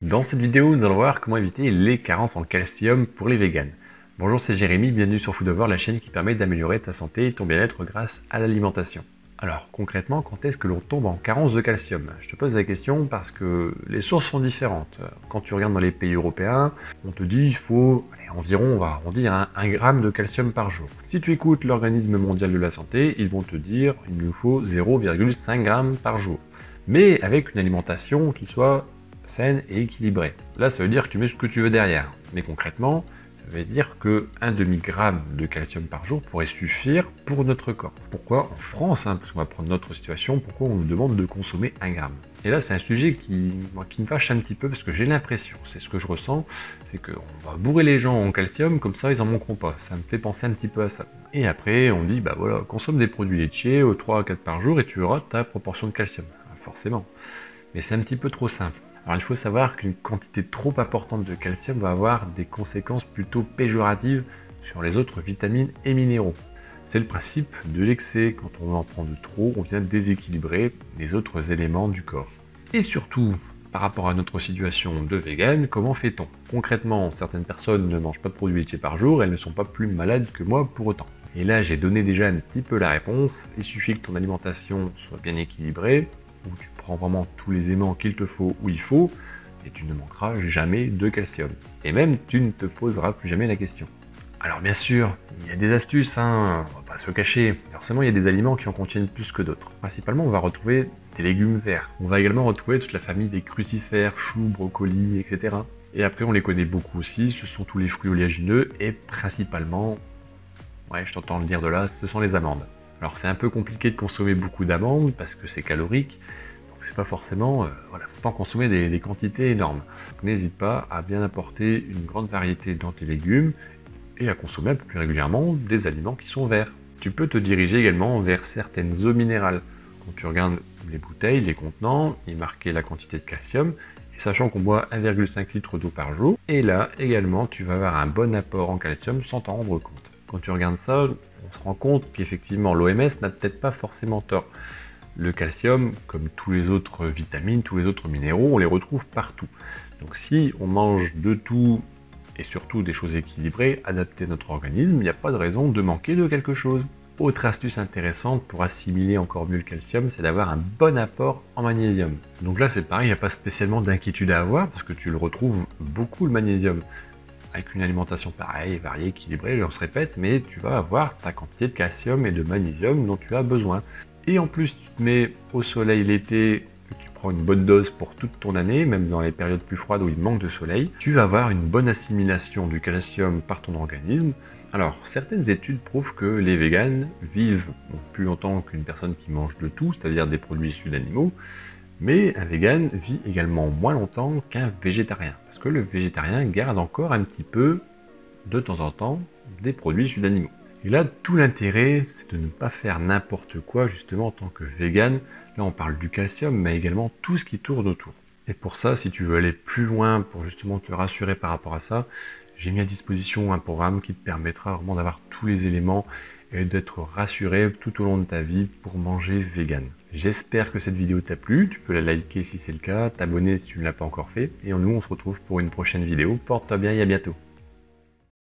Dans cette vidéo, nous allons voir comment éviter les carences en calcium pour les véganes. Bonjour, c'est Jérémy, bienvenue sur Foodover, la chaîne qui permet d'améliorer ta santé et ton bien-être grâce à l'alimentation. Alors concrètement, quand est-ce que l'on tombe en carence de calcium? Je te pose la question parce que les sources sont différentes. Quand tu regardes dans les pays européens, on te dit il faut environ, on va arrondir, 1 gramme de calcium par jour. Si tu écoutes l'Organisme mondial de la santé, ils vont te dire il nous faut 0,5 g par jour. Mais avec une alimentation qui soit saine et équilibrée. Là, ça veut dire que tu mets ce que tu veux derrière. Mais concrètement, ça veut dire que 1 demi-gramme de calcium par jour pourrait suffire pour notre corps. Pourquoi en France, parce qu'on va prendre notre situation, pourquoi on nous demande de consommer 1 gramme? Et là, c'est un sujet qui me fâche un petit peu parce que j'ai l'impression, c'est ce que je ressens, c'est qu'on va bourrer les gens en calcium, comme ça ils en manqueront pas. Ça me fait penser un petit peu à ça. Et après, on dit, bah voilà, consomme des produits laitiers, 3 à 4 par jour et tu auras ta proportion de calcium. Forcément. Mais c'est un petit peu trop simple. Alors il faut savoir qu'une quantité trop importante de calcium va avoir des conséquences plutôt péjoratives sur les autres vitamines et minéraux. C'est le principe de l'excès. Quand on en prend de trop, on vient déséquilibrer les autres éléments du corps. Et surtout, par rapport à notre situation de vegan, comment fait-on? Concrètement, certaines personnes ne mangent pas de produits laitiers par jour, elles ne sont pas plus malades que moi pour autant. Et là, j'ai donné déjà un petit peu la réponse. Il suffit que ton alimentation soit bien équilibrée, où tu prends vraiment tous les aimants qu'il te faut où il faut, et tu ne manqueras jamais de calcium. Et même, tu ne te poseras plus jamais la question. Alors bien sûr, il y a des astuces, on va pas se le cacher. Forcément, il y a des aliments qui en contiennent plus que d'autres. Principalement, on va retrouver des légumes verts. On va également retrouver toute la famille des crucifères, choux, brocolis, etc. Et après, on les connaît beaucoup aussi, ce sont tous les fruits oléagineux, et principalement, ouais, je t'entends le dire de là, ce sont les amandes. Alors c'est un peu compliqué de consommer beaucoup d'amandes parce que c'est calorique, donc c'est pas forcément, faut pas en consommer des quantités énormes. N'hésite pas à bien apporter une grande variété dans tes légumes et à consommer un peu plus régulièrement des aliments qui sont verts. Tu peux te diriger également vers certaines eaux minérales. Quand tu regardes les bouteilles, les contenants, il est marqué la quantité de calcium, et sachant qu'on boit 1,5 litre d'eau par jour, et là également tu vas avoir un bon apport en calcium sans t'en rendre compte. Quand tu regardes ça, on se rend compte qu'effectivement l'OMS n'a peut-être pas forcément tort. Le calcium, comme tous les autres vitamines, tous les autres minéraux, on les retrouve partout. Donc si on mange de tout et surtout des choses équilibrées, adaptées à notre organisme, il n'y a pas de raison de manquer de quelque chose. Autre astuce intéressante pour assimiler encore mieux le calcium, c'est d'avoir un bon apport en magnésium. Donc là c'est pareil, il n'y a pas spécialement d'inquiétude à avoir parce que tu le retrouves beaucoup le magnésium. Avec une alimentation pareille, variée, équilibrée, on se répète, mais tu vas avoir ta quantité de calcium et de magnésium dont tu as besoin. Et en plus, tu te mets au soleil l'été, tu prends une bonne dose pour toute ton année, même dans les périodes plus froides où il manque de soleil, tu vas avoir une bonne assimilation du calcium par ton organisme. Alors, certaines études prouvent que les véganes vivent plus longtemps qu'une personne qui mange de tout, c'est-à-dire des produits issus d'animaux, mais un vegan vit également moins longtemps qu'un végétarien, parce que le végétarien garde encore un petit peu, de temps en temps, des produits issus d'animaux. Et là, tout l'intérêt, c'est de ne pas faire n'importe quoi, justement, en tant que vegan. Là, on parle du calcium, mais également tout ce qui tourne autour. Et pour ça, si tu veux aller plus loin, pour justement te rassurer par rapport à ça, j'ai mis à disposition un programme qui te permettra vraiment d'avoir tous les éléments et d'être rassuré tout au long de ta vie pour manger vegan. J'espère que cette vidéo t'a plu, tu peux la liker si c'est le cas, t'abonner si tu ne l'as pas encore fait, et nous on se retrouve pour une prochaine vidéo. Porte-toi bien et à bientôt.